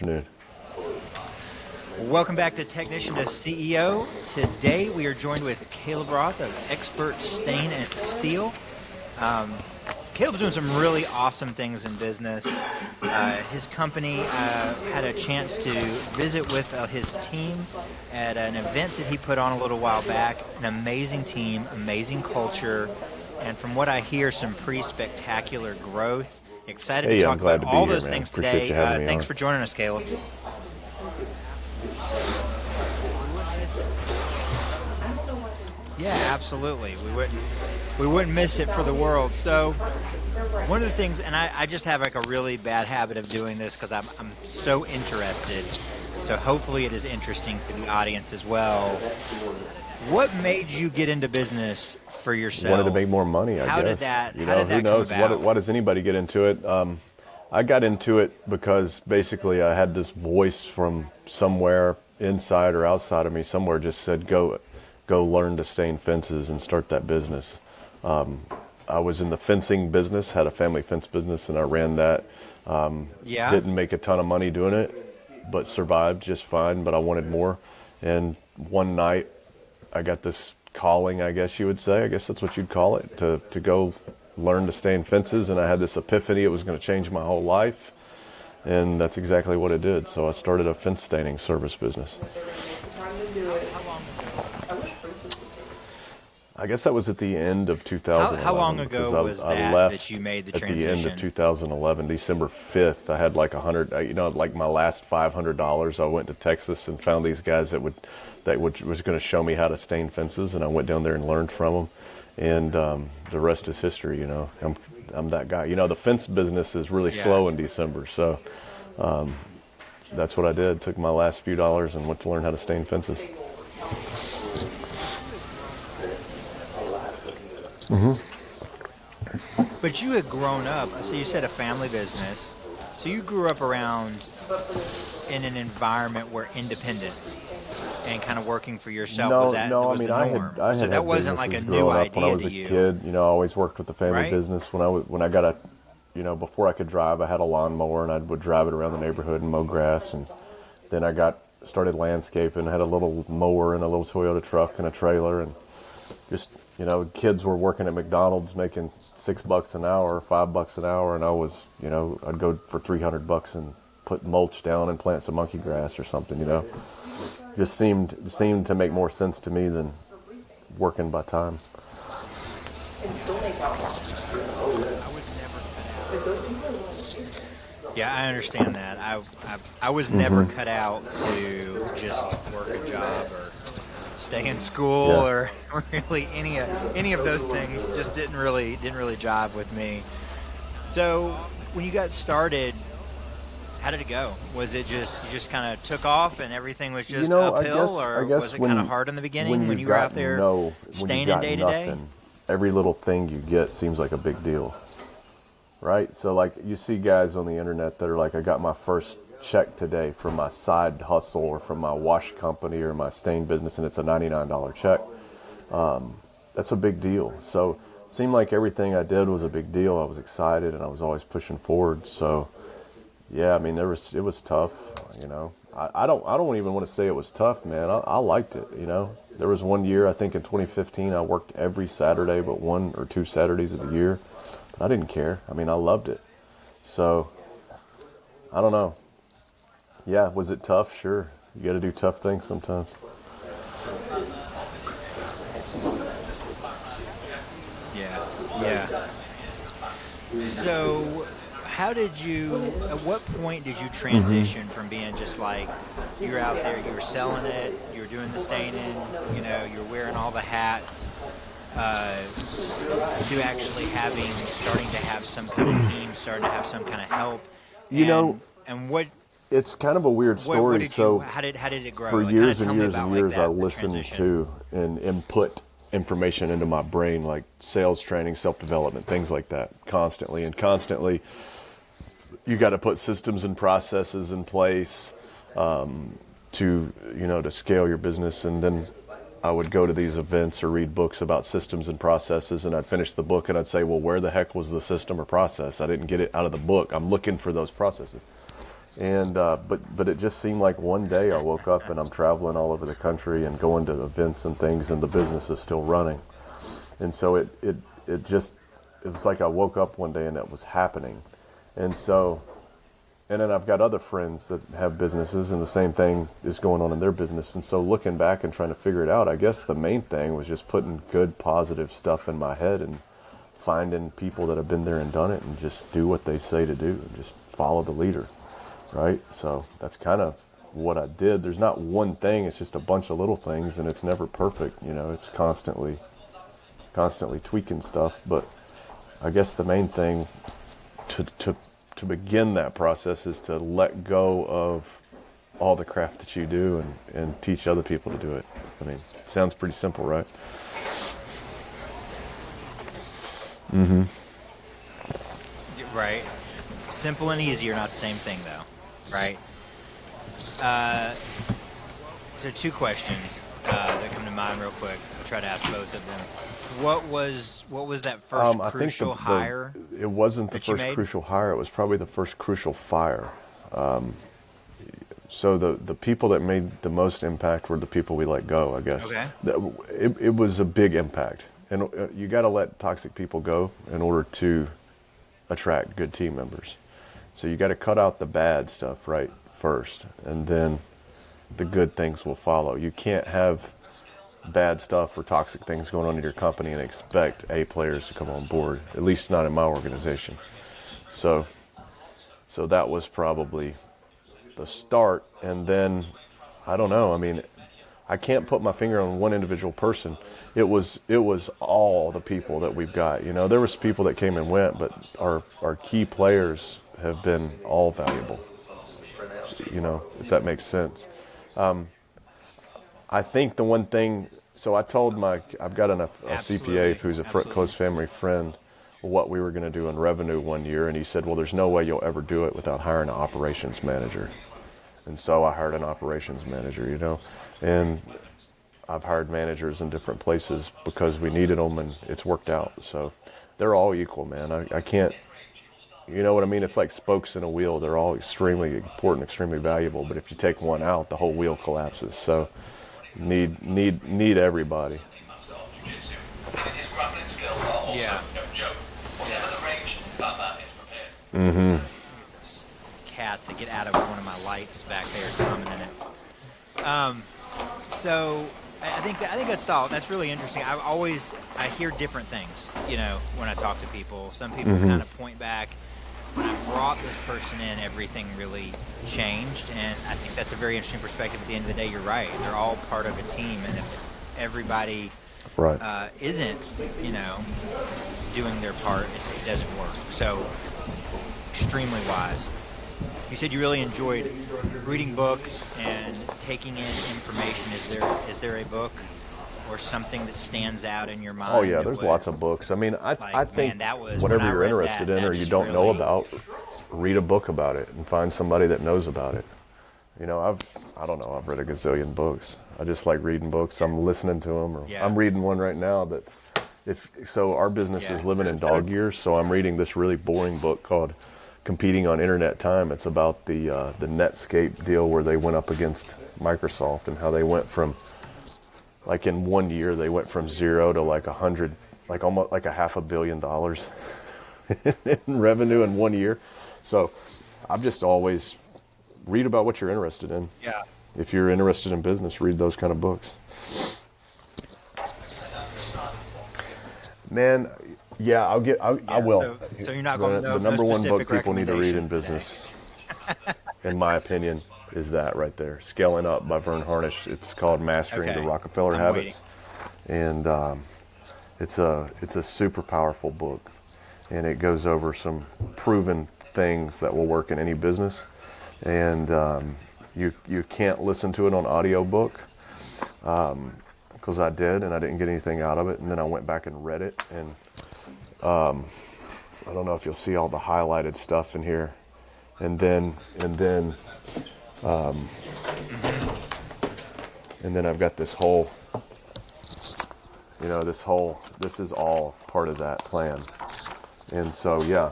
afternoon. Welcome back to Technician to CEO. Today we are joined with Caleb Roth of Expert Stain and Seal. Caleb's doing some really awesome things in business. His company had a chance to visit with his team at an event that he put on a little while back. An amazing team, amazing culture, and from what I hear, some pretty spectacular growth. Excited to talk about all those things today. Thanks for joining us, Caleb. Yeah, absolutely. We wouldn't miss it for the world. So one of the things, and I just have like a really bad habit of doing this because I'm so interested. So hopefully it is interesting for the audience as well. What made you get into business for yourself? Wanted to make more money, I guess. How did that who knows? come about? Why does anybody get into it? I got into it because basically I had this voice from somewhere inside or outside of me. Somewhere just said, go learn to stain fences and start that business. I was in the fencing business, had a family fence business, and I ran that. Didn't make a ton of money doing it, but survived just fine, but I wanted more. And one night I got this calling, I guess you would say, I guess that's what you'd call it, to go learn to stain fences. And I had this epiphany it was going to change my whole life. And that's exactly what it did. So I started a fence staining service business. I guess that was at the end of 2011. How long ago was that you made the transition? At the end of 2011, December 5th. I had like like my last $500. I went to Texas and found these guys that was going to show me how to stain fences, and I went down there and learned from them. And the rest is history. I'm that guy. The fence business is really slow in December, so that's what I did. Took my last few dollars and went to learn how to stain fences. Mm-hmm. But you had grown up, so you said a family business. So you grew up around in an environment where independence and kind of working for yourself was the norm. So that wasn't like a new idea to you. When I was a kid, I always worked with the family business. When I got before I could drive, I had a lawnmower and I would drive it around the neighborhood and mow grass. And then I started landscaping, had a little mower and a little Toyota truck and a trailer, and just kids were working at McDonald's making $6 an hour, $5 an hour, and I was, I'd go for $300 and put mulch down and plant some monkey grass or something, Just seemed to make more sense to me than working by time. Yeah, I understand that. I was never cut out to just work a job or stay in school or really any of those things. Just didn't really jive with me. So when you got started, how did it go? Was it you just kind of took off and everything was just uphill, or was it kind of hard in the beginning when you were out there staining day to day? Every little thing you get seems like a big deal, right? So like you see guys on the internet that are like, I got my first check today from my side hustle or from my wash company or my stain business, and it's a $99 check. That's a big deal. So it seemed like everything I did was a big deal. I was excited and I was always pushing forward. So yeah, I mean, it was tough, I don't even want to say it was tough, man. I liked it, There was one year, I think in 2015, I worked every Saturday but 1 or 2 Saturdays of the year. But I didn't care. I mean, I loved it. So I don't know. Yeah, was it tough? Sure. You got to do tough things sometimes. Yeah. So at what point did you transition from being just like, you're out there, you were selling it, you were doing the staining, you're wearing all the hats, to actually starting to have some kind of team, starting to have some kind of help? And what... It's kind of a weird story. How did it grow? For years and years and years, I listened to and input information into my brain, like sales training, self-development, things like that, constantly. And constantly, you got to put systems and processes in place to scale your business. And then I would go to these events or read books about systems and processes, and I'd finish the book and I'd say, well, where the heck was the system or process? I didn't get it out of the book. I'm looking for those processes. And but it just seemed like one day I woke up and I'm traveling all over the country and going to events and things, and the business is still running. And so it was like I woke up one day and it was happening. And so, and then I've got other friends that have businesses and the same thing is going on in their business. And so looking back and trying to figure it out, I guess the main thing was just putting good, positive stuff in my head and finding people that have been there and done it and just do what they say to do and just follow the leader, right? So that's kind of what I did. There's not one thing, it's just a bunch of little things, and it's never perfect. It's constantly tweaking stuff. But I guess the main thing to begin that process is to let go of all the crap that you do and teach other people to do it. I mean, it sounds pretty simple, right? Mm-hmm. Right. Simple and easy are not the same thing, though, right? So 2 questions that come to mind real quick. I'll try to ask both of them. What was that first I crucial think hire? It wasn't the that you first made? crucial hire. It was probably the first crucial fire. So the people that made the most impact were the people we let go, I guess. Okay. It was a big impact. And you got to let toxic people go in order to attract good team members. So you got to cut out the bad stuff right first, and then the good things will follow. You can't have bad stuff or toxic things going on in your company and expect A players to come on board, at least not in my organization. So that was probably the start. And then, I don't know, I mean, I can't put my finger on one individual person. It was all the people that we've got. There was people that came and went, but our key players have been all valuable, if that makes sense. I think the one thing, so I told I've got a CPA who's a close family friend, what we were going to do in revenue one year, and he said, well, there's no way you'll ever do it without hiring an operations manager. And so I hired an operations manager, and I've hired managers in different places because we needed them, and it's worked out. So they're all equal, man. I can't, you know what I mean? It's like spokes in a wheel. They're all extremely important, extremely valuable. But if you take one out, the whole wheel collapses. So need everybody. Yeah. Mm-hmm. Cat to get out of one of my lights back there commenting it. So I think that's solid. That's really interesting. I hear different things, when I talk to people. Some people kind of point back, when I brought this person in, everything really changed, and I think that's a very interesting perspective. At the end of the day, you're right. They're all part of a team, and if everybody isn't, doing their part, it doesn't work. So, extremely wise. You said you really enjoyed reading books and taking in information. Is there a book or something that stands out in your mind? Oh yeah, there's lots of books. I mean, I think whatever you're interested in or you don't know about, read a book about it and find somebody that knows about it. I've read a gazillion books. I just like reading books. I'm listening to them, or I'm reading one right now so our business is living in dog years, so I'm reading this really boring book called Competing on Internet Time. It's about the Netscape deal where they went up against Microsoft and how they went from, like in 1 year, they went from 0 to like 100, like almost like $500 million in revenue in 1 year. So I've just always read about what you're interested in. Yeah. If you're interested in business, read those kind of books. Man, yeah, I will. So you're not going to the number one book people need to read in business, in my opinion, is that right there, Scaling Up by Vern Harnish. It's called Mastering the Rockefeller Habits, and it's a super powerful book, and it goes over some proven things that will work in any business, and you can't listen to it on audiobook. Because I did, and I didn't get anything out of it, and then I went back and read it, and I don't know if you'll see all the highlighted stuff in here, and then I've got this whole, this is all part of that plan, And so, yeah,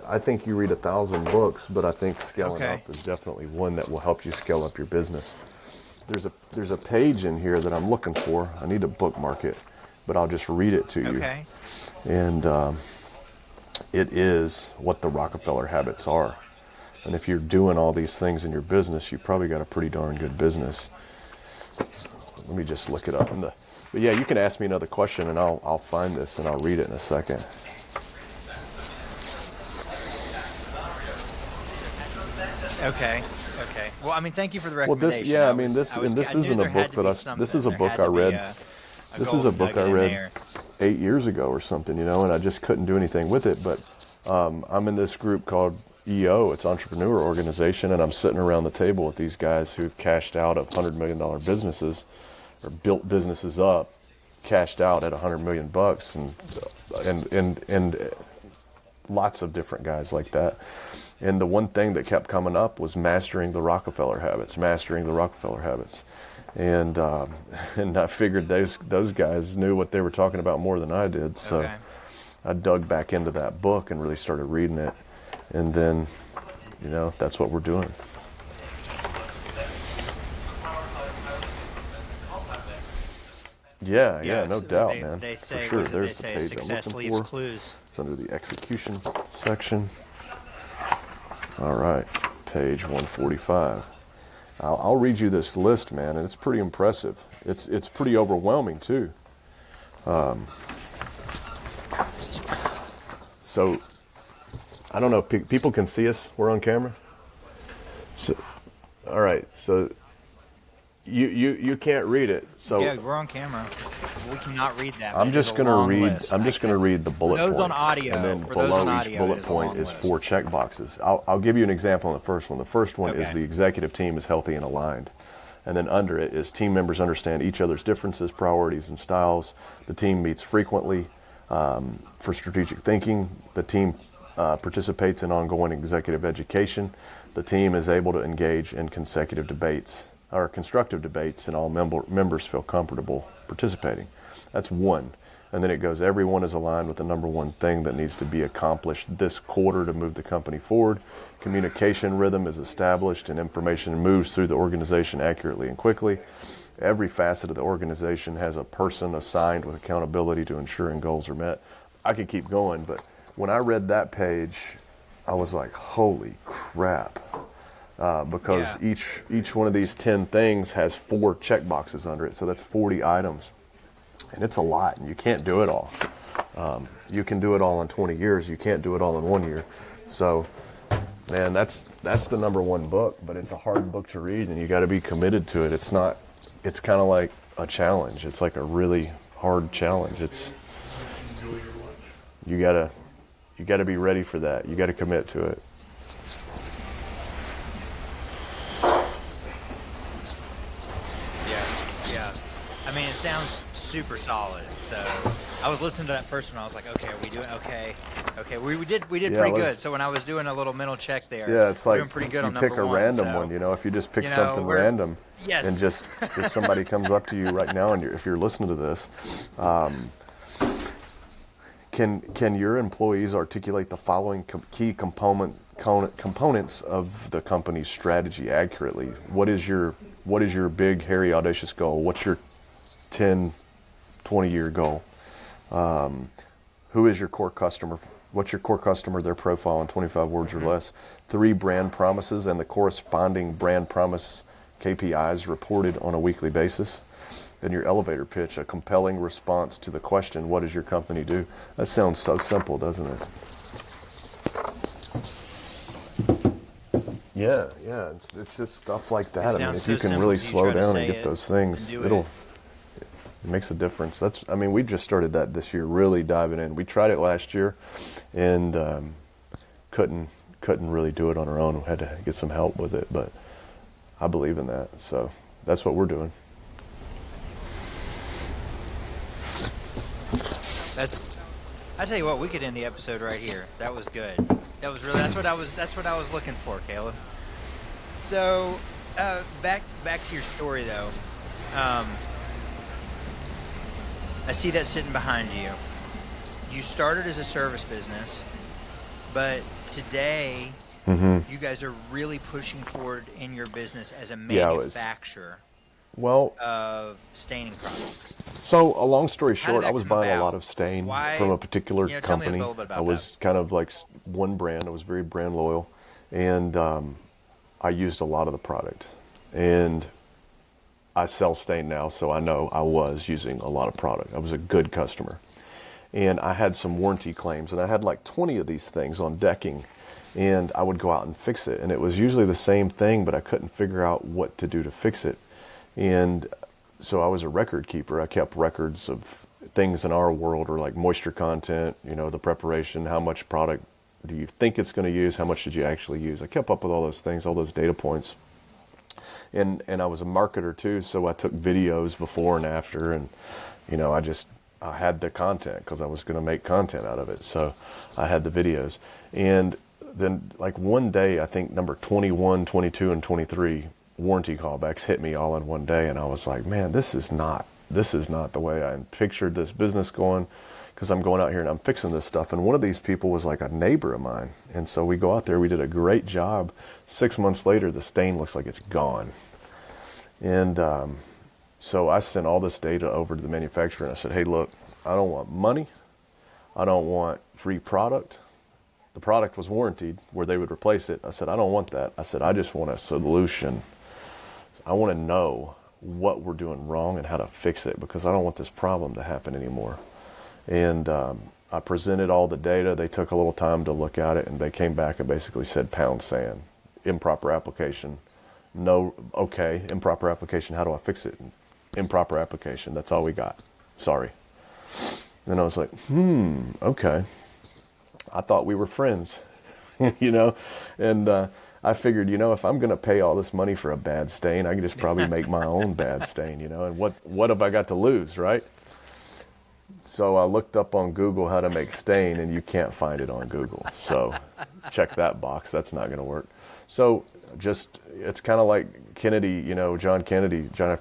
I think you read 1,000 books, but I think scaling Okay. up is definitely one that will help you scale up your business. There's a page in here that I'm looking for. I need to bookmark it, but I'll just read it to you. Okay. And it is what the Rockefeller habits are. And if you're doing all these things in your business, you probably got a pretty darn good business. Let me just look it up. But yeah, you can ask me another question, and I'll find this and I'll read it in a second. Okay. Okay. Well, I mean, thank you for the Well, recommendation. this isn't a book that this is a book I read. This is a book I read 8 years ago or something, and I just couldn't do anything with it. But I'm in this group called EO. It's Entrepreneur Organization, and I'm sitting around the table with these guys who've cashed out of $100 million businesses or built businesses up, cashed out at $100 million bucks, and lots of different guys like that. And the one thing that kept coming up was mastering the Rockefeller habits. And I figured those guys knew what they were talking about more than I did. So Okay. I dug back into that book and really started reading it. And then, that's what we're doing. Yeah, no doubt, man. They say, For sure. what is it? They There's the say page success I'm looking leaves for. clues. It's under the execution section. All right, page 145. I'll read you this list, man, and it's pretty impressive. It's pretty overwhelming too. So I don't know. People can see us. We're on camera. So, all right. So you can't read it. So Yeah, we're on camera. We cannot read that. I'm just going to read. I'm just going to read the bullet those points. on audio, and then for those below on each audio, bullet it is a point long is list. 4 check boxes. I'll give you an example on the first one. The first one is Okay. the executive team is healthy and aligned. And then under it is team members understand each other's differences, priorities, and styles. The team meets frequently for strategic thinking. The team participates in ongoing executive education. The team is able to engage in consecutive debates or constructive debates, and all members feel comfortable participating. That's one. And then it goes, everyone is aligned with the number one thing that needs to be accomplished this quarter to move the company forward. Communication rhythm is established and information moves through the organization accurately and quickly. Every facet of the organization has a person assigned with accountability to ensuring goals are met. I could keep going, but when I read that page, I was like, holy crap. Because Yeah. each one of these 10 things has 4 check boxes under it. So that's 40 items. And it's a lot, and you can't do it all. You can do it all in 20 years. You can't do it all in 1 year. So, man, that's the number one book, but it's a hard book to read, and you got to be committed to it. It's kind of like a challenge. It's like a really hard challenge. You gotta be ready for that. You got to commit to it. Yeah. I mean, it sounds super solid. So I was listening to that first one. I was like, okay, are we doing okay? Okay, we did Yeah, pretty good. So when I was doing a little mental check there, Yeah, it's we're like doing pretty good you on number pick a one, random so, one. If you just pick you know, something we're- random, Yes. and just if somebody comes up to you right now, and if you're listening to this, can your employees articulate the following key components of the company's strategy accurately? What is your big, hairy, audacious goal? What's your 10, 20-year goal? Who is your core customer? What's your core customer, their profile in 25 words or less? 3 brand promises and the corresponding brand promise KPIs reported on a weekly basis. And your elevator pitch, a compelling response to the question, what does your company do? That sounds so simple, doesn't it? Yeah, it's just stuff like that. I mean, sounds if you so can simple really till you slow try to down and say get it those things, and do it makes a difference. We just started that this year, really diving in. We tried it last year and couldn't really do it on our own. We had to get some help with it, but I believe in that. So that's what we're doing. I tell you what, we could end the episode right here. That was good. That's what I was looking for, Caleb. So, back to your story though. I see that sitting behind you. you started as a service business, but today you guys are really pushing forward in your business as a Yeah, it was. manufacturer Well, of staining products. so a long story How did short, I that was come buying a lot about? of stain from Why? a particular Tell me a company. little bit I about that. was kind of like one brand. I was very brand loyal, and I used a lot of the product. And I sell stain now, so I know I was using a lot of product. I was a good customer. And I had some warranty claims, and I had like 20 of these things on decking, and I would go out and fix it. And it was usually the same thing, but I couldn't figure out what to do to fix it. And so I was a record keeper. I kept records of things in our world, or like moisture content, the preparation, how much product do you think it's going to use, how much did you actually use. I kept up with all those things, all those data points. And I was a marketer too, so I took videos before and after, and I had the content because I was going to make content out of it. So I had the videos. And then like one day, I think number 21, 22, and 23 warranty callbacks hit me all in one day, and I was like, man, this is not the way I pictured this business going, because I'm going out here and I'm fixing this stuff. And one of these people was like a neighbor of mine, and so we go out there, we did a great job. 6 months later, the stain looks like it's gone. And so I sent all this data over to the manufacturer, and I said, hey, look, I don't want money, I don't want free product. The product was warranted where they would replace it. I said, I don't want that. I said, I just want a solution. I want to know what we're doing wrong and how to fix it, because I don't want this problem to happen anymore. And I presented all the data. They took a little time to look at it, and they came back and basically said, pound sand, improper application. No, okay, improper application. How do I fix it? Improper application. That's all we got. Sorry. And I was like, okay. I thought we were friends, and I figured, if I'm going to pay all this money for a bad stain, I can just probably make my own bad stain, and what have I got to lose, right? So I looked up on Google how to make stain, and you can't find it on Google. So check that box. That's not going to work. So it's kind of like Kennedy, John F.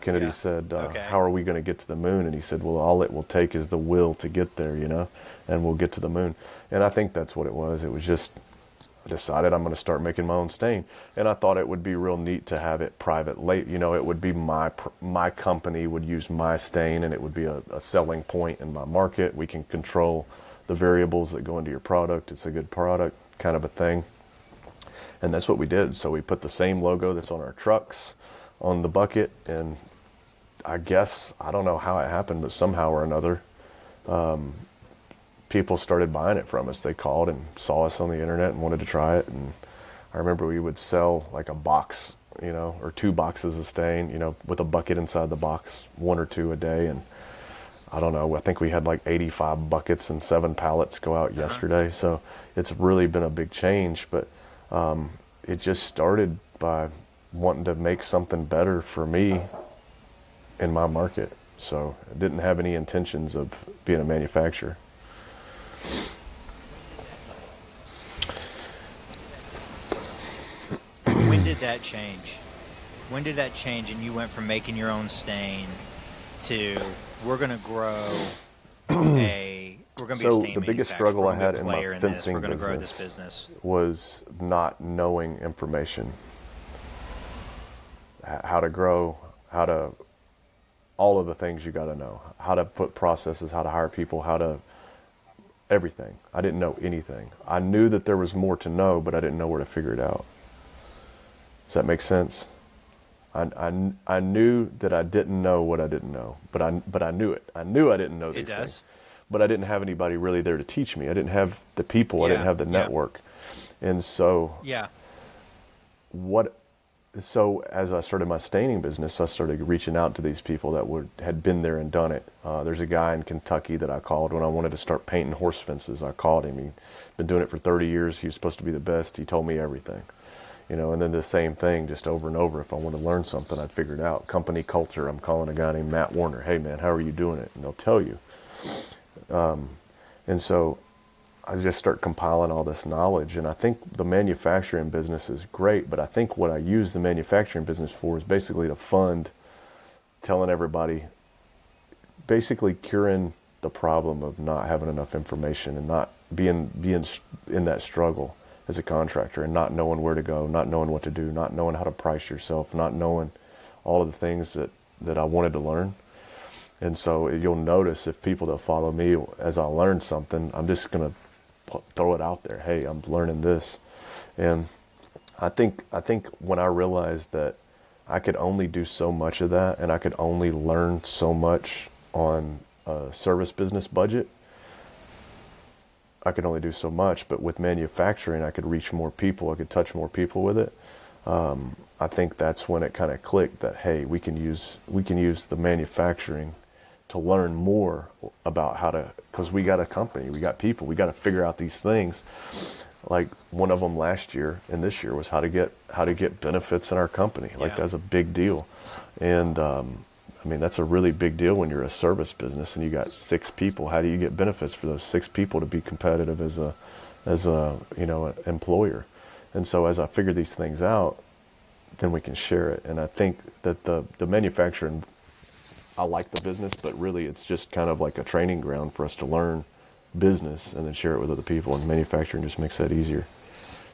Kennedy said, how are we going to get to the moon? And he said, well, all it will take is the will to get there, and we'll get to the moon. And I think that's what it was. It was just, I decided I'm going to start making my own stain. And I thought it would be real neat to have it private. It would be my company would use my stain, and it would be a selling point in my market. We can control the variables that go into your product. It's a good product kind of a thing. And that's what we did. So we put the same logo that's on our trucks on the bucket. And I guess, I don't know how it happened, but somehow or another, people started buying it from us. They called and saw us on the internet and wanted to try it. And I remember we would sell like a box, or 2 boxes of stain, with a bucket inside the box, 1 or 2 a day. And I don't know, I think we had like 85 buckets and 7 pallets go out yesterday. So it's really been a big change, but it just started by wanting to make something better for me in my market. So I didn't have any intentions of being a manufacturer. When did that change? When did that change and you went from making your own stain to we're going to grow we're going to be a stain the biggest manufacturer. struggle We're I gonna had be a in my player in this. fencing We're going to grow this business was not knowing information. How to grow, all of the things you got to know. How to put processes, how to hire people, everything. I didn't know anything. I knew that there was more to know, but I didn't know where to figure it out. Does that make sense? I knew that I didn't know what I didn't know, but I knew it. I knew I didn't know these things, but I didn't have anybody really there to teach me. I didn't have the people. I didn't have the network, and so So as I started my staining business, I started reaching out to these people that had been there and done it. There's a guy in Kentucky that I called when I wanted to start painting horse fences. I called him. He'd been doing it for 30 years. He was supposed to be the best. He told me everything. And then the same thing just over and over. If I wanted to learn something, I'd figure it out. Company culture, I'm calling a guy named Matt Warner. Hey, man, how are you doing it? And they'll tell you. And so I just start compiling all this knowledge. And I think the manufacturing business is great, but I think what I use the manufacturing business for is basically to fund telling everybody, basically curing the problem of not having enough information and not being in that struggle as a contractor and not knowing where to go, not knowing what to do, not knowing how to price yourself, not knowing all of the things that I wanted to learn. And so you'll notice if people that follow me, as I learn something, I'm just going to throw it out there. Hey, I'm learning this. And I think when I realized that I could only do so much of that and I could only learn so much on a service business budget, I could only do so much. But with manufacturing, I could reach more people. I could touch more people with it. I think that's when it kind of clicked that, hey, we can use the manufacturing to learn more about how to, because we got a company, we got people, we got to figure out these things. Like one of them last year and this year was how to get benefits in our company. Like that's a big deal. And I mean, that's a really big deal when you're a service business and you got 6 people. How do you get benefits for those 6 people to be competitive as a an employer? And so as I figure these things out, then we can share it. And I think that the manufacturing, I like the business, but really it's just kind of like a training ground for us to learn business and then share it with other people. And manufacturing just makes that easier.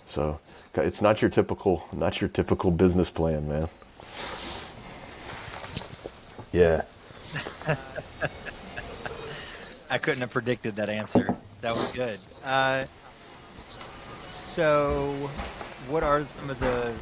So it's not your typical business plan, man. Yeah. I couldn't have predicted that answer. That was good. So what are some of the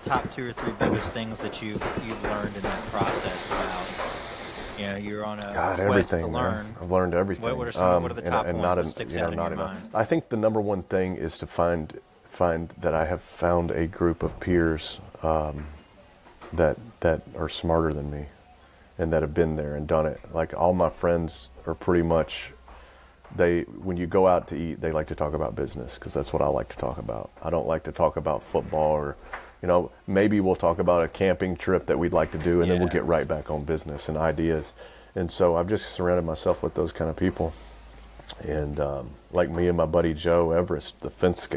top 2 or 3 biggest things that you've learned in that process about, you're on a quest everything, to learn. Man. I've learned everything. What are the top ones that sticks out in your mind? I think the number one thing is to find that I have found a group of peers that are smarter than me and that have been there and done it. Like all my friends are pretty much, when you go out to eat, they like to talk about business because that's what I like to talk about. I don't like to talk about football or, maybe we'll talk about a camping trip that we'd like to do and then we'll get right back on business and ideas. And so I've just surrounded myself with those kind of people. And like me and my buddy Joe Everest, the fence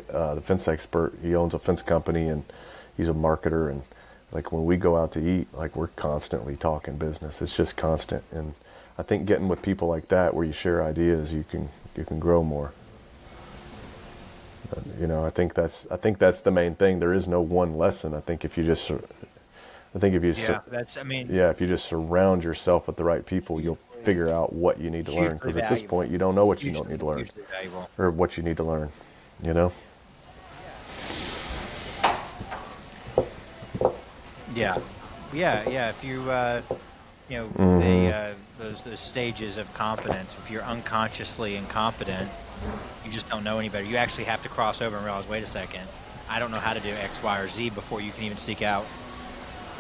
expert, he owns a fence company and he's a marketer. And like when we go out to eat, like we're constantly talking business. It's just constant. And I think getting with people like that, where you share ideas, you can grow more. I think that's the main thing. There is no one lesson. If you just surround yourself with the right people, you'll figure out what you need to learn. Because at this point, you don't know what you don't need to learn, or what you need to learn. Yeah. If you, those stages of competence. If you're unconsciously incompetent, you just don't know any better. You actually have to cross over and realize, wait a second, I don't know how to do X, Y, or Z before you can even seek out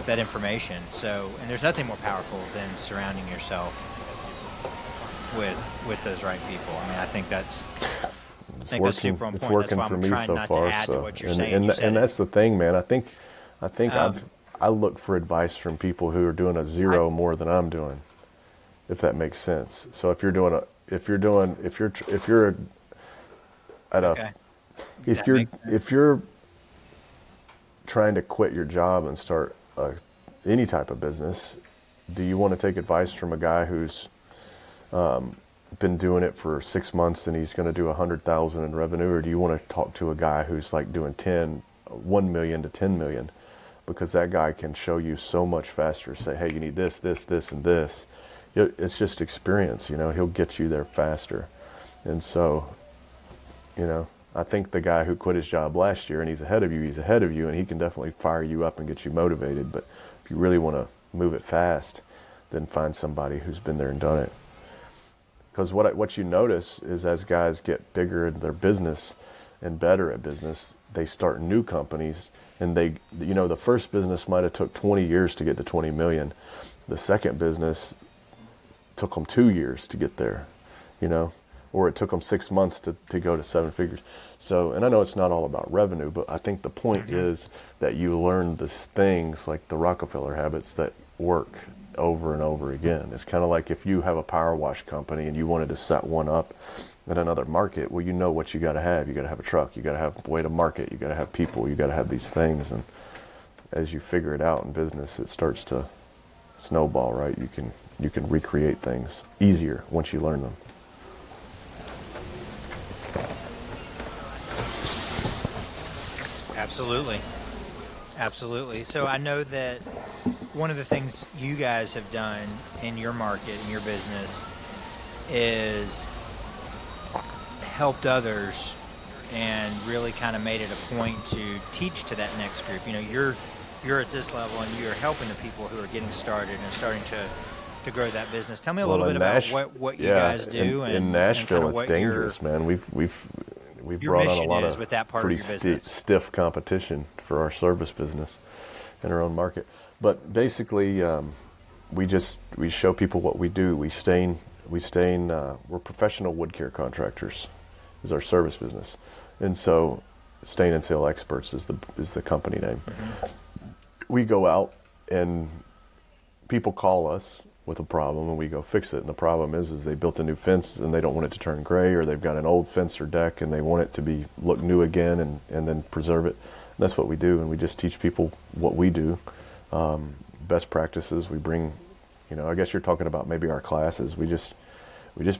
that information. So, and there's nothing more powerful than surrounding yourself with those right people. I mean, I think that's super important. It's working that's why for I'm me trying so not far. to add to what you're saying. And that's the thing, man. I think I look for advice from people who are doing a zero more than I'm doing, if that makes sense. So if you're trying to quit your job and start any type of business, do you want to take advice from a guy who's been doing it for 6 months and he's going to do 100,000 in revenue, or do you want to talk to a guy who's like doing 1 million to 10 million? Because that guy can show you so much faster. Say, hey, you need this, this, this, and this. It's just experience, he'll get you there faster. And so, I think the guy who quit his job last year and he's ahead of you, and he can definitely fire you up and get you motivated. But if you really want to move it fast, then find somebody who's been there and done it. Because what you notice is as guys get bigger in their business and better at business, they start new companies, and the first business might have took 20 years to get to 20 million. The second business took them 2 years to get there, or it took them 6 months to go to 7 figures. So, and I know it's not all about revenue, but I think the point is that you learn these things like the Rockefeller habits that work over and over again. It's kind of like if you have a power wash company and you wanted to set one up in another market, well, you know what you got to have. You got to have a truck. You got to have a way to market. You got to have people. You got to have these things. And as you figure it out in business, it starts to snowball, right? You you can recreate things easier once you learn them. Absolutely. Absolutely. So I know that one of the things you guys have done in your market, in your business, is helped others and really kind of made it a point to teach to that next group. You know, you're at this level and you're helping the people who are getting started and starting to grow that business. Tell me a little bit about what you guys do in Nashville. and It's dangerous, man. We've your brought on a mission lot is of with that part of pretty your business. stiff competition for our service business in our own market. But basically, we show people what we do. We're professional wood care contractors, is our service business, and so Stain and Seal Experts is the company name. Mm-hmm. We go out and people call us with a problem and we go fix it. And the problem is they built a new fence and they don't want it to turn gray, or they've got an old fence or deck and they want it to look new again and then preserve it. And that's what we do, and we just teach people what we do. Best practices. We bring, I guess you're talking about maybe our classes. We just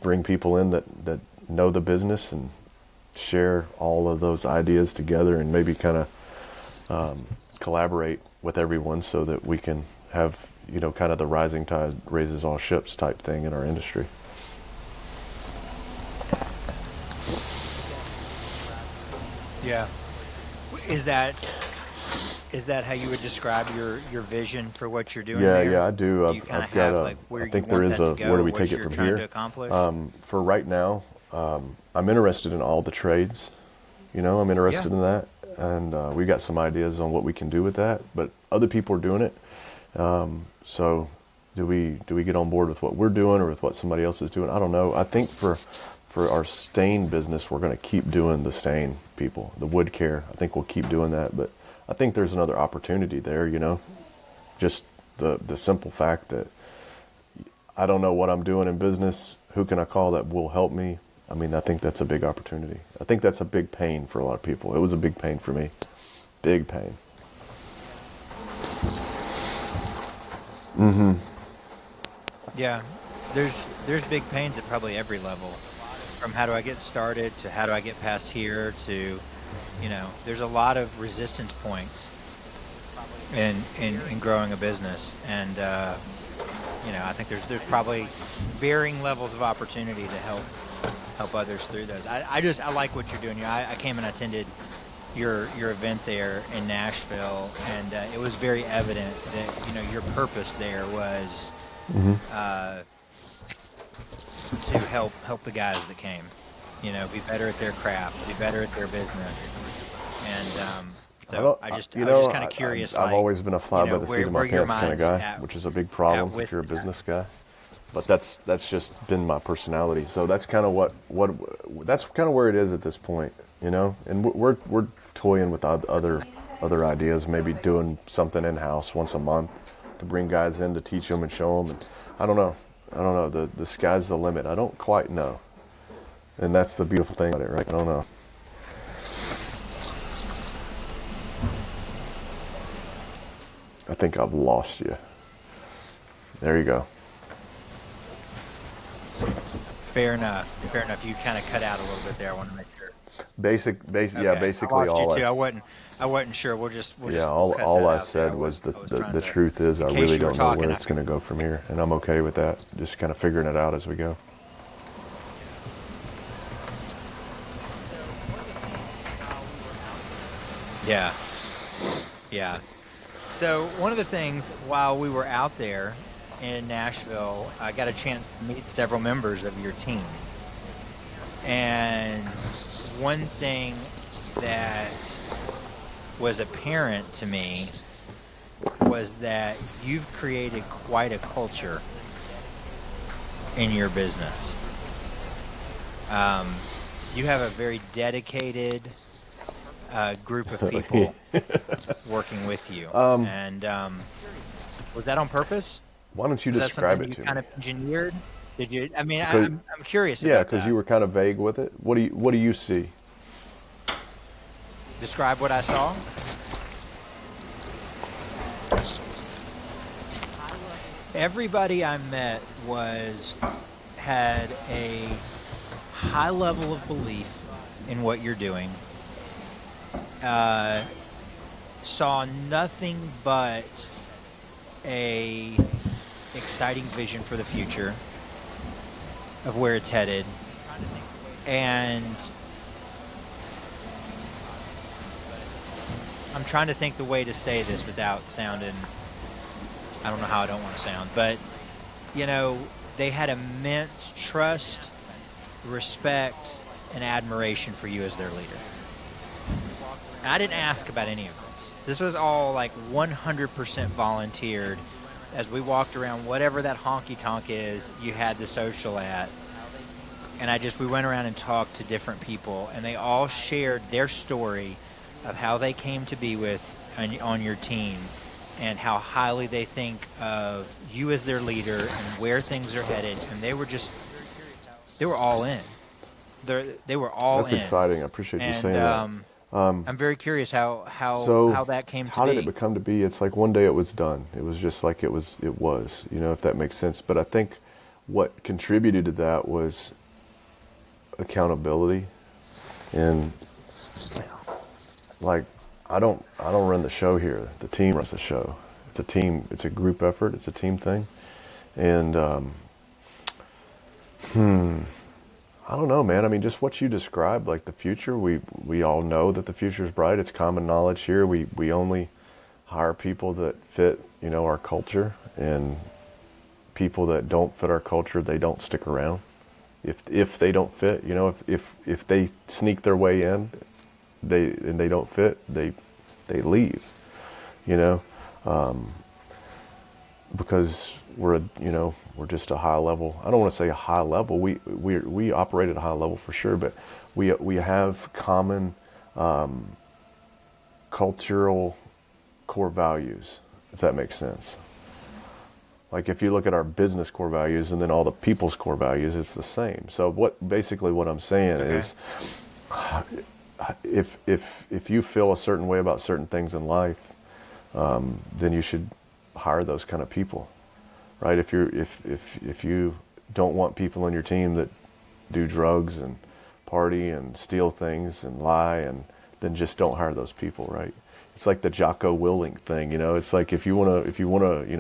bring people in that know the business and share all of those ideas together and maybe kind of collaborate with everyone so that we can have, kind of the rising tide raises all ships type thing in our industry. Yeah. Is that how you would describe your vision for what you're doing there? Yeah, I do. Do you kind of have like where I you think want there is that to go, where do we what take it you're from trying here? to accomplish? For right now, I'm interested in all the trades. I'm interested in that, and we got some ideas on what we can do with that. But other people are doing it. So do we get on board with what we're doing or with what somebody else is doing? I don't know. I think for our stain business, we're going to keep doing the stain people, the wood care. I think we'll keep doing that, but I think there's another opportunity there, just the simple fact that I don't know what I'm doing in business. Who can I call that will help me? I mean, I think that's a big opportunity. I think that's a big pain for a lot of people. It was a big pain for me. Big pain. Mm-hmm. Yeah, there's big pains at probably every level, from how do I get started to how do I get past here to, there's a lot of resistance points in growing a business, and I think there's probably varying levels of opportunity to help others through those. I like what you're doing. I came and attended your event there in Nashville, and it was very evident that your purpose there was to help the guys that came, be better at their craft, be better at their business, and so I was just kind of curious. I've always been a fly by the seat of my pants kind of guy, which is a big problem if you're a business guy. But that's just been my personality. So that's kind of that's kind of where it is at this point, And we're toying with other ideas, maybe doing something in house once a month to bring guys in to teach them and show them. And I don't know. The sky's the limit. I don't quite know, and that's the beautiful thing about it, right? I don't know. I think I've lost you. There you go. Fair enough. You kind of cut out a little bit there. I want to make sure. Okay. Yeah, basically I lost all. You too. I wasn't sure. We'll just all I said was the truth is I really don't know where it's going to go from here, and I'm okay with that. Just kind of figuring it out as we go. Yeah. So one of the things while we were out there in Nashville, I got a chance to meet several members of your team. And one thing that was apparent to me was that you've created quite a culture in your business. You have a very dedicated group of people working with you. And was that on purpose? Why don't you describe it to me? Kind of engineered? Did you? I mean, I'm curious. Yeah, because you were kind of vague with it. What do you see? Describe what I saw. Everybody I met had a high level of belief in what you're doing. Uh, Saw nothing but a exciting vision for the future of where it's headed, and I'm trying to think the way to say this without sounding, I don't know how I don't want to sound, but they had immense trust, respect, and admiration for you as their leader. And I didn't ask about any of this. This was all like 100% volunteered. As we walked around, whatever that honky tonk is, you had the social at. And we went around and talked to different people, and they all shared their story of how they came to be on your team, and how highly they think of you as their leader and where things are headed. And they were all in. They were all in. That's exciting. I appreciate you saying that. I'm very curious how that came to be. How did it become to be? It's like one day it was done. It was just like it was, if that makes sense. But I think what contributed to that was accountability. And like, I don't run the show here. The team runs the show. It's a team. It's a group effort. It's a team thing. And I don't know, man. I mean, just what you described, like the future, we all know that the future is bright. It's common knowledge here. We only hire people that fit, our culture, and people that don't fit our culture, they don't stick around. If they don't fit, if they sneak their way in, they don't fit, they leave, because we're just a high level. I don't want to say a high level. We operate at a high level for sure, but we have common cultural core values, if that makes sense. Like if you look at our business core values and then all the people's core values, it's the same. So basically what I'm saying is, if you feel a certain way about certain things in life, then you should hire those kind of people, right? If you don't want people on your team that do drugs and party and steal things and lie, and then just don't hire those people, right? It's like the Jocko Willink thing, It's like if you wanna,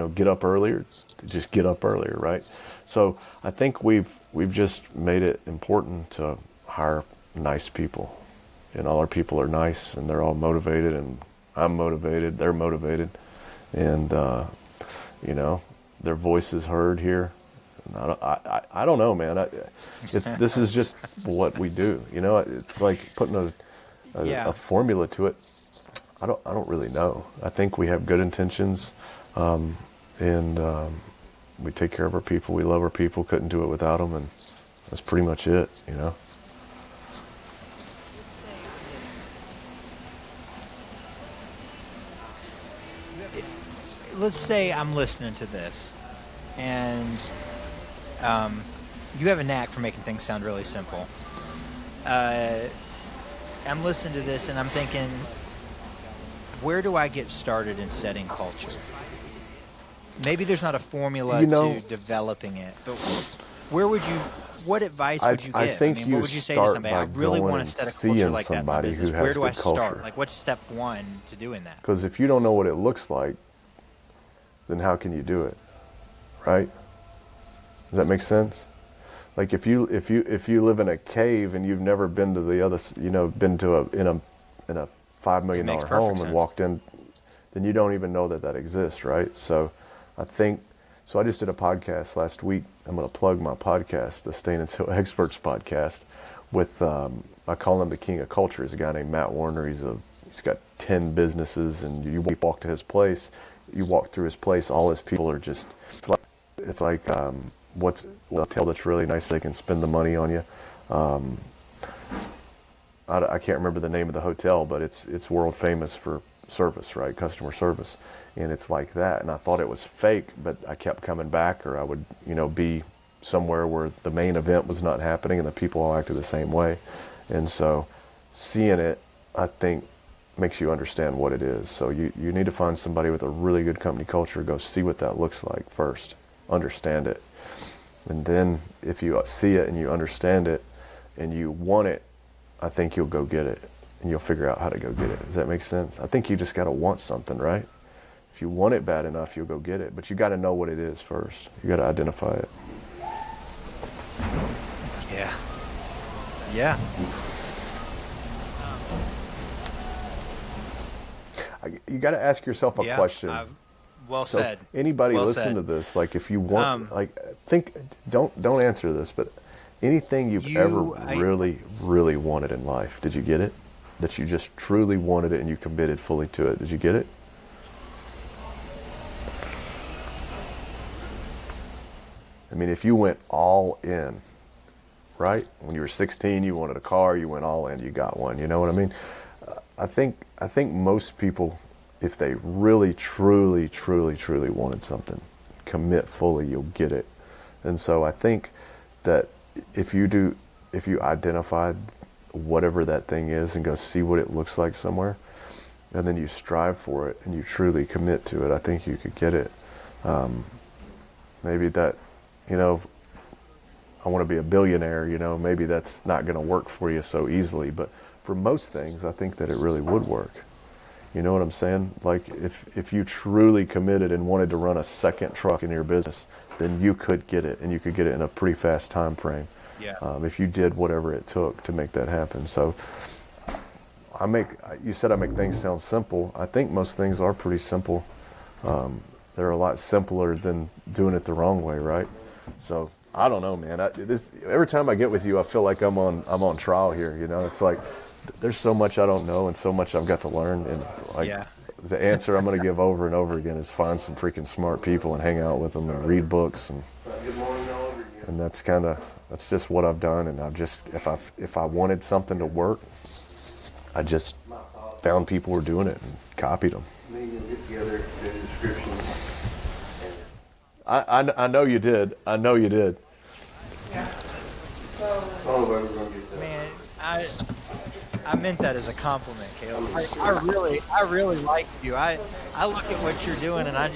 get up earlier, just get up earlier, right? So I think we've just made it important to hire nice people, and all our people are nice, and they're all motivated, and I'm motivated, they're motivated, and their voice is heard here. And I don't know, man. This is just what we do. It's like putting a formula to it. I don't really know. I think we have good intentions, and we take care of our people. We love our people. Couldn't do it without them, and that's pretty much it. Let's say I'm listening to this, and you have a knack for making things sound really simple. I'm listening to this, and I'm thinking, where do I get started in setting culture? Maybe there's not a formula to developing it, but what advice would you give? I think what would you say to somebody? I really want to set a culture like that in my business. Where do I start? Culture. Like, what's step one to doing that? Because if you don't know what it looks like, then how can you do it, right? Does that make sense? Like if you live in a cave and you've never been to the other, been to in a $5 million home and walked in, then you don't even know that exists, right? So I just did a podcast last week. I'm going to plug my podcast, the Stain and Seal Experts podcast, with I call him the king of culture. He's a guy named Matt Warner. He's got 10 businesses, and you walk to his place. You walk through his place, all his people are just, it's like what's a hotel that's really nice, they can spend the money on you. I can't remember the name of the hotel, but it's world famous for service, right? Customer service. And it's like that. And I thought it was fake, but I kept coming back, or I would, be somewhere where the main event was not happening and the people all acted the same way. And so seeing it, I think, makes you understand what it is. So you need to find somebody with a really good company culture, go see what that looks like first. understand it. And then if you see it and you understand it and you want it, I think you'll go get it and you'll figure out how to go get it. Does that make sense? I think you just got to want something, right? If you want it bad enough, you'll go get it. But you got to know what it is first. You got to identify it. Yeah. Yeah. You got to ask yourself a question. Well So said. anybody Well listen said. to this, like if you want, don't answer this, but anything you've ever really wanted in life, did you get it? That you just truly wanted it and you committed fully to it. Did you get it? I mean, if you went all in, right? When you were 16, you wanted a car, you went all in, you got one. You know what I mean? I think most people, if they really, truly wanted something, commit fully, you'll get it. And so I think that if you identify whatever that thing is and go see what it looks like somewhere, and then you strive for it and you truly commit to it, I think you could get it. Maybe that, I want to be a billionaire, maybe that's not going to work for you so easily, but for most things, I think that it really would work. You know what I'm saying? Like if you truly committed and wanted to run a second truck in your business, then you could get it, and you could get it in a pretty fast time frame. Yeah. If you did whatever it took to make that happen. So you said I make things sound simple. I think most things are pretty simple. They're a lot simpler than doing it the wrong way, right? So I don't know, man. Every time I get with you, I feel like I'm on trial here. It's like there's so much I don't know and so much I've got to learn. And the answer I'm going to give over and over again is find some freaking smart people and hang out with them and read books and that's just what I've done. And I've just if I wanted something to work, I just found people who were doing it and copied them. I know you did. I know you did. Man, I meant that as a compliment, Caleb. I really like you. I look at what you're doing and I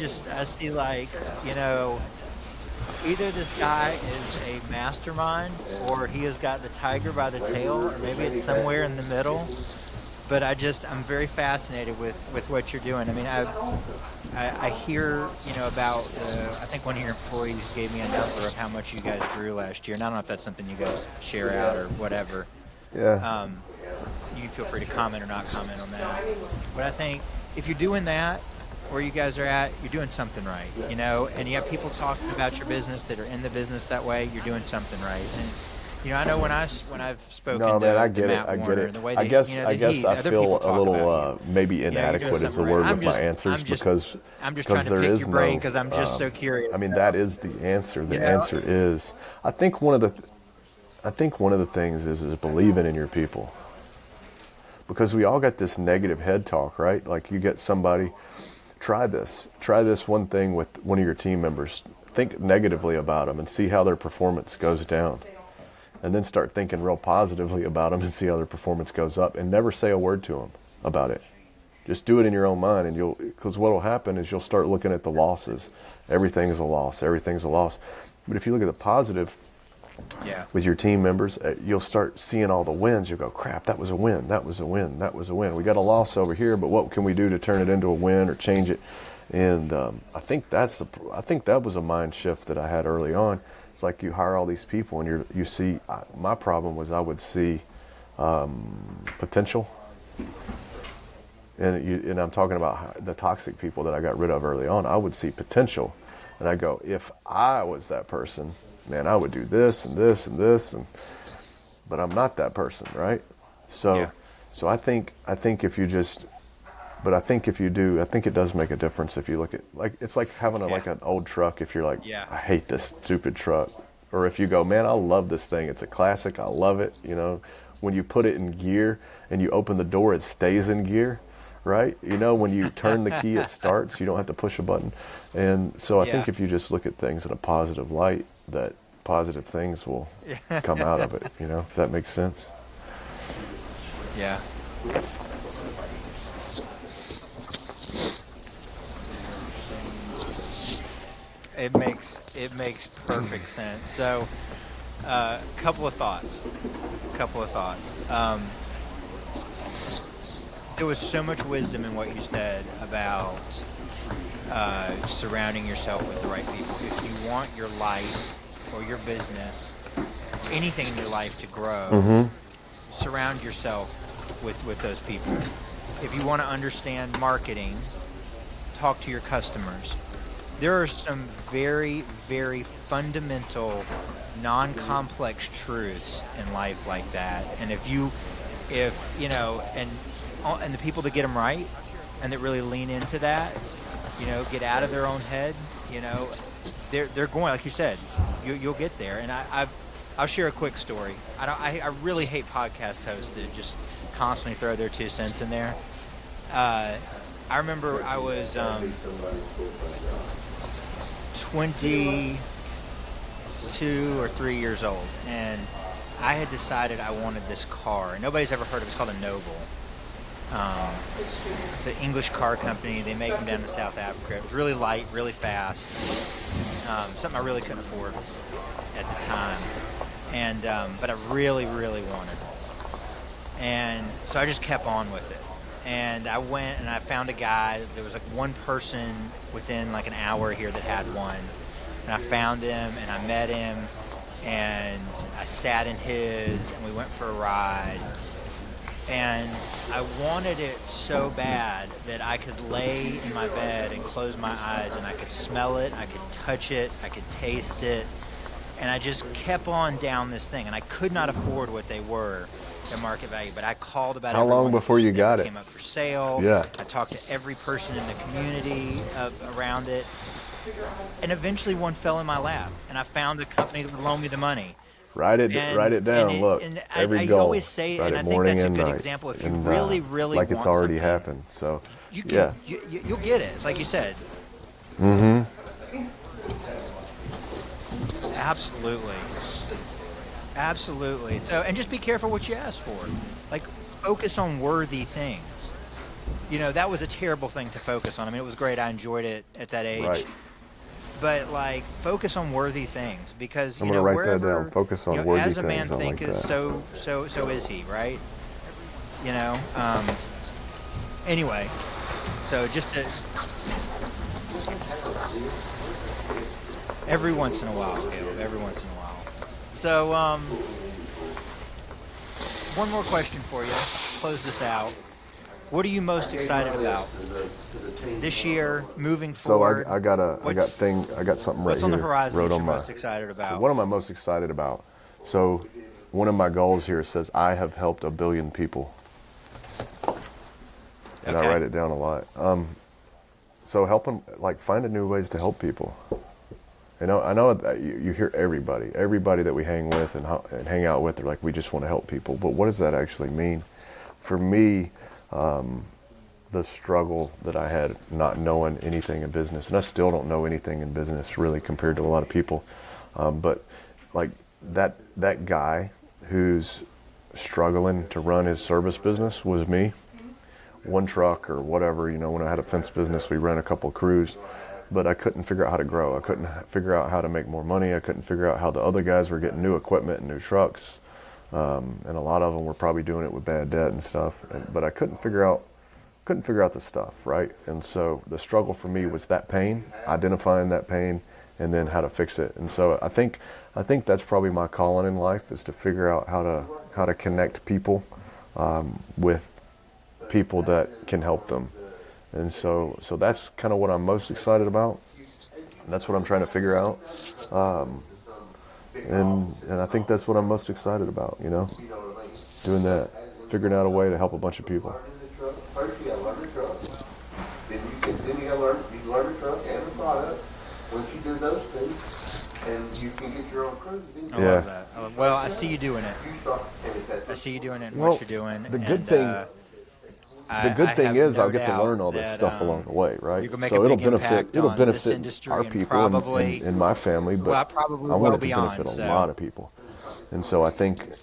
see like, either this guy is a mastermind or he has got the tiger by the tail, or maybe it's somewhere in the middle. But I'm very fascinated with what you're doing. I mean, I hear, about, I think one of your employees gave me a number of how much you guys grew last year. And I don't know if that's something you guys share out or whatever. Yeah. You can feel free to comment or not comment on that. But I think if you're doing that, where you guys are at, you're doing something right, and you have people talking about your business that are in the business that way, you're doing something right. And, I know when I've spoken to Matt Warner, the way that, I guess I feel a little maybe inadequate is the word with my answers because I'm just trying to pick your brain because I'm just so curious. I mean, that is the answer. The answer is, I think one of the things is believing in your people, because we all got this negative head talk, right? Like you get somebody, try this one thing with one of your team members, think negatively about them and see how their performance goes down. And then start thinking real positively about them and see how their performance goes up, and never say a word to them about it. Just do it in your own mind, and because what will happen is you'll start looking at the losses. Everything's a loss. But if you look at the positive with your team members, you'll start seeing all the wins. You'll go, crap, that was a win. We got a loss over here, but what can we do to turn it into a win or change it? And I think that was a mind shift that I had early on. It's like you hire all these people and you see, my problem was I would see potential. And I'm talking about the toxic people that I got rid of early on. I would see potential. And I go, if I was that person, man, I would do this and this and this. But I'm not that person, right? So I think if you just... But I think if you do, I think it does make a difference if you look at, like, it's like having like an old truck. If you're like, I hate this stupid truck. Or if you go, man, I love this thing. It's a classic. I love it. When you put it in gear and you open the door, it stays in gear, right? When you turn the key, it starts. You don't have to push a button. And so I think if you just look at things in a positive light, that positive things will come out of it, if that makes sense. Yeah. it makes perfect sense. So, couple of thoughts. There was so much wisdom in what you said about surrounding yourself with the right people. If you want your life or your business, anything in your life to grow, surround yourself with those people. If you want to understand marketing, talk to your customers. There are some very, very fundamental, non-complex truths in life like that. And if you know, and the people that get them right and that really lean into that, get out of their own head, they're going, like you said, you'll get there. And I'll share a quick story. I really hate podcast hosts that just constantly throw their 2 cents in there. I remember I was 22 or 3 years old, and I had decided I wanted this car. Nobody's ever heard of it. It's called a Noble. It's an English car company. They make them down in South Africa. It was really light, really fast. Something I really couldn't afford at the time, and but I really, really wanted it. And so I just kept on with it. And I went and I found a guy. There was like one person within like an hour here that had one. And I found him and I met him and I sat in his and we went for a ride. And I wanted it so bad that I could lay in my bed and close my eyes and I could smell it, I could touch it, I could taste it. And I just kept on down this thing. And I could not afford what they were at market value, but I called about How long before you got it? Came up for sale. Yeah. I talked to every person in the community around it. And eventually one fell in my lap. And I found a company that would loan me the money. Write it down. Look, every I goal. always say, Write and it I think morning that's a and good night. example. If you And, really like it's want already something, happened. So, you can, yeah. you'll get it. It's like you said. Absolutely. So, and just be careful what you ask for. Like, focus on worthy things. That was a terrible thing to focus on. I mean, it was great. I enjoyed it at that age. Right. But like, focus on worthy things because I'm gonna write that wherever, down. Focus on worthy as a man things. I like thinketh, that. so is he, right? Anyway, so just to, every once in a while, Caleb, every once in a while. So, one more question for you. Close this out. What are you most excited about this year, moving forward? So I got something right here. What's on the horizon wrote that on you're my- most excited about? So what am I most excited about? So one of my goals here says I have helped 1 billion people. And Okay. I write it down a lot. So helping, like finding new ways to help people. I know that you hear everybody that we hang with and hang out with, they're like, we just want to help people. But what does that actually mean? For me, the struggle that I had not knowing anything in business, and I still don't know anything in business really compared to a lot of people. But like that guy who's struggling to run his service business was me. One truck or whatever, when I had a fence business, we ran a couple crews, but I couldn't figure out how to grow. I couldn't figure out how to make more money. I couldn't figure out how the other guys were getting new equipment and new trucks. And a lot of them were probably doing it with bad debt and stuff. But I couldn't figure out the stuff, right? And so the struggle for me was that pain, identifying that pain, and then how to fix it. And so I think that's probably my calling in life, is to figure out how to connect people with people that can help them. And so that's kind of what I'm most excited about. And that's what I'm trying to figure out. And I think that's what I'm most excited about, doing that, figuring out a way to help a bunch of people. First you gotta learn the truck. Then you gotta learn the truck and the product. Once you do those two, and you can get your own crew, then I love that. Well, I see you doing it. you start to finish that. I see you doing it and Well, what you're doing. the good and, thing- I The good thing have is no I'll get to doubt learn all this that, stuff along the way, right? you can make So a it'll big benefit impact it'll on this benefit industry our and people probably, and my family, but well, probably I well want it to beyond, benefit so. a lot of people. And so I think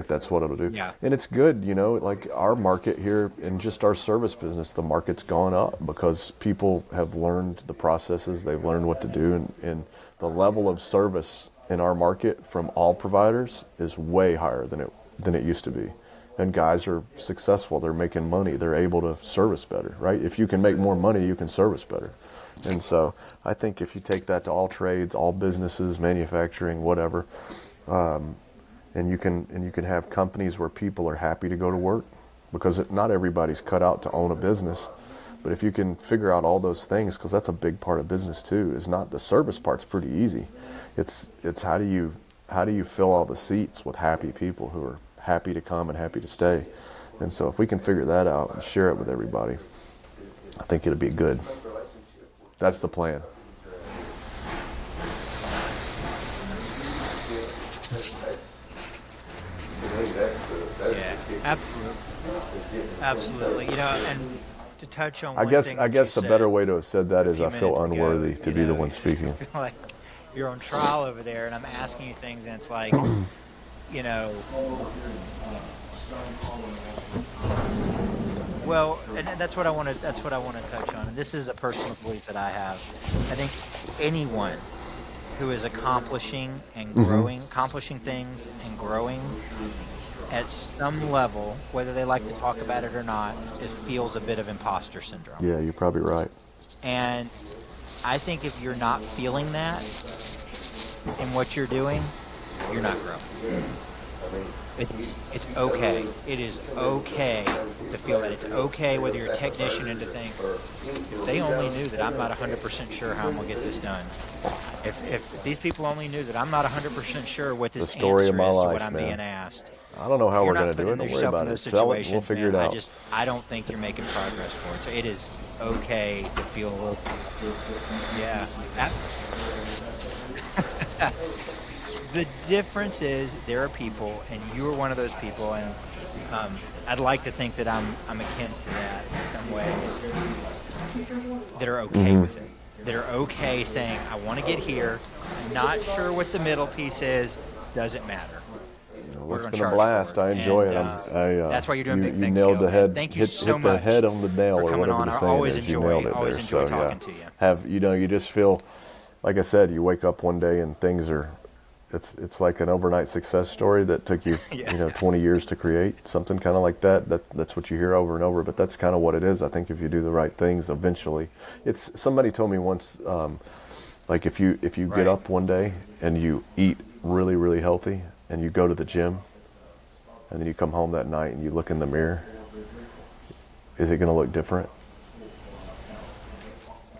that's what it'll do. Yeah. And it's good, like our market here in just our service business, the market's gone up because people have learned the processes, they've learned what to do, and the level of service in our market from all providers is way higher than it used to be. And guys are successful, they're making money, they're able to service better, right? If you can make more money, you can service better. And so I think if you take that to all trades, all businesses, manufacturing, whatever, and you can have companies where people are happy to go to work, because not everybody's cut out to own a business. But if you can figure out all those things, because that's a big part of business too, is not the service part's pretty easy. It's how do you fill all the seats with happy people who are happy to come and happy to stay. And so if we can figure that out and share it with everybody, I think it'll be good. That's the plan. Yeah, absolutely. And to touch on I guess a better way to have said that is I feel unworthy to be the one speaking. Like you're on trial over there, and I'm asking you things, and it's like, Well, and that's what I want to touch on. And this is a personal belief that I have. I think anyone who is accomplishing and growing, accomplishing things and growing at some level, whether they like to talk about it or not, it feels a bit of imposter syndrome. Yeah, you're probably right. And I think if you're not feeling that in what you're doing, you're not growing. It's okay. It is okay to feel that. It's okay whether you're a technician and to think, if they only knew that I'm not 100% sure how I'm going to get this done. If these people only knew that I'm not 100% sure what this story answer of my is to life, what I'm man. being asked. I don't know how You're we're not going to do it. putting Don't worry yourself about in it. those Sell it. We'll situations, figure it man. out. I don't think you're making progress for it. So it is okay to feel a little. Yeah. The difference is there are people, and you are one of those people, and I'd like to think that I'm akin to that in some ways, that are okay with it. That are okay saying, I want to get here. I'm not sure what the middle piece is. Doesn't matter. It's been a blast. I enjoy it. That's why you're doing big you things. nailed the head. Thank you hit so the much head on the nail, for or coming whatever on. the I saying always is. You nailed it always there. enjoy So, talking to you. You just feel, like I said, you wake up one day and things are. It's like an overnight success story that took you, 20 years to create, something kind of like that. That's what you hear over and over. But that's kind of what it is. I think if you do the right things, eventually, somebody told me once, like if you get up one day and you eat really, really healthy and you go to the gym, and then you come home that night and you look in the mirror, is it going to look different?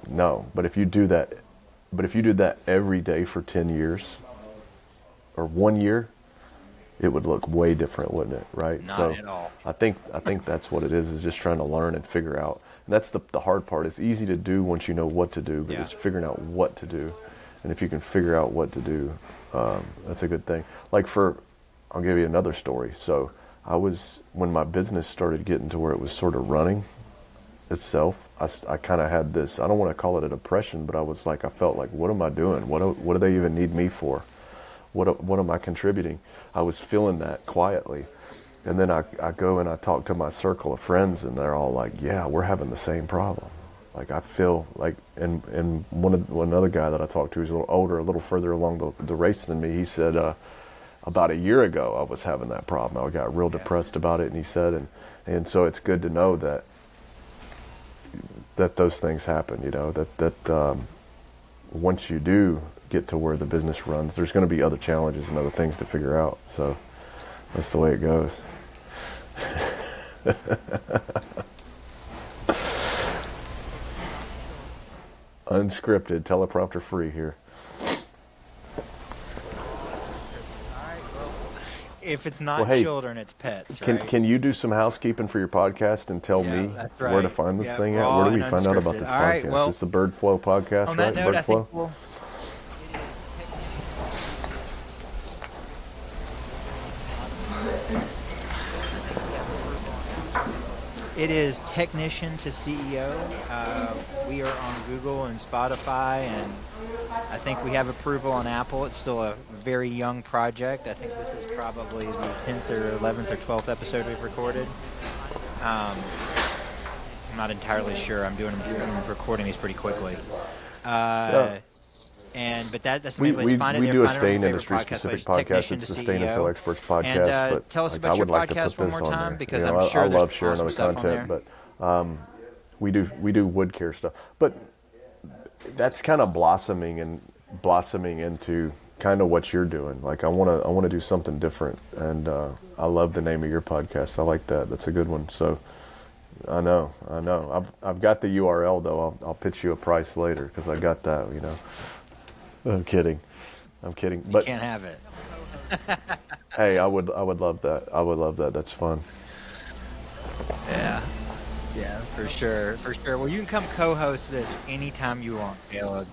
No. But if you do that every day for 10 years or 1 year, it would look way different, wouldn't it? Right? Not at all. I think that's what it is just trying to learn and figure out. And that's the hard part. It's easy to do once you know what to do, but it's figuring out what to do. And if you can figure out what to do, that's a good thing. I'll give you another story. So when my business started getting to where it was sort of running itself, I kind of had this, I don't want to call it a depression, but I felt like, what am I doing? What do they even need me for? What am I contributing? I was feeling that quietly. And then I go and I talk to my circle of friends, and they're all like, yeah, we're having the same problem. Like I feel like, and one other guy that I talked to, who's a little older, a little further along the race than me, he said, about a year ago, I was having that problem. I got real depressed about it, and he said, and so it's good to know that those things happen. That once you do get to where the business runs, there's going to be other challenges and other things to figure out. So that's the way it goes. Unscripted, teleprompter free here. If it's not hey, children, it's pets, right? Can you do some housekeeping for your podcast and tell me where to find this thing at? Where do we find out about this podcast? Right, well, it's the Bird Flow podcast, on that right? Note, Bird Flow? It is Technician to CEO. We are on Google and Spotify, and I think we have approval on Apple. It's still a very young project. I think this is probably the 10th or 11th or 12th episode we've recorded. I'm not entirely sure. I'm recording these pretty quickly. Yeah. But that's the We, main place we, to find it. we They're do a finding it on stain your industry favorite podcast specific place, podcast. Technician It's to the Stain and CEO. Sell Experts podcast. And but tell us like, about I your would like to podcast put one this more on time, there. because You know, I'm sure I there's love sharing awesome other stuff on content, there. but we do wood care stuff. But that's kind of blossoming into kind of what you're doing. Like I want to do something different, and I love the name of your podcast. I like that. That's a good one. So I know. I've got the URL though. I'll pitch you a price later because I got that. You know. I'm kidding. You But can't have it. hey, I would love that. I would love that. That's fun. Yeah. Yeah, for sure. Well, you can come co-host this anytime you want, Caleb.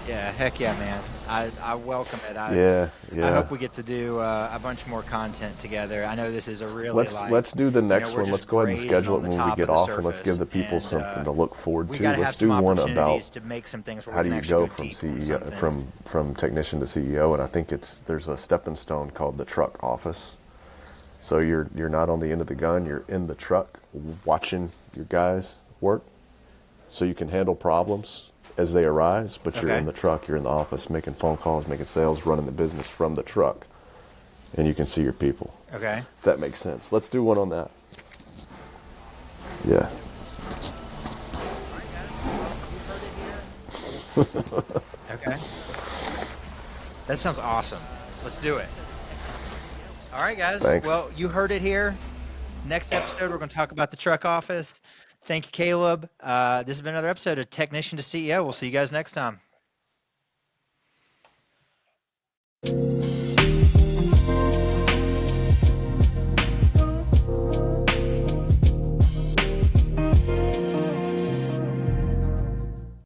Yeah, heck yeah, man. I welcome it. Yeah. I hope we get to do a bunch more content together. I know this is a really Let's do the next we're one. Let's just go ahead and grazing schedule on it the when we top get of the off, and let's give surface, the people and, something to look forward we to. got to have Let's do some one opportunities about to make some things where how we do can you actually go go from deep on CEO something. from technician to CEO, and I think there's a stepping stone called the truck office. So you're not on the end of the gun. You're in the truck watching your guys work, so you can handle problems as they arise. But you're Okay. in the truck. You're in the office making phone calls, making sales, running the business from the truck, and you can see your people. Okay. If that makes sense. Let's do one on that. Yeah. Okay. That sounds awesome. Let's do it. All right, guys. Thanks. Well, you heard it here. Next episode, we're going to talk about the truck office. Thank you, Caleb. This has been another episode of Technician to CEO. We'll see you guys next time.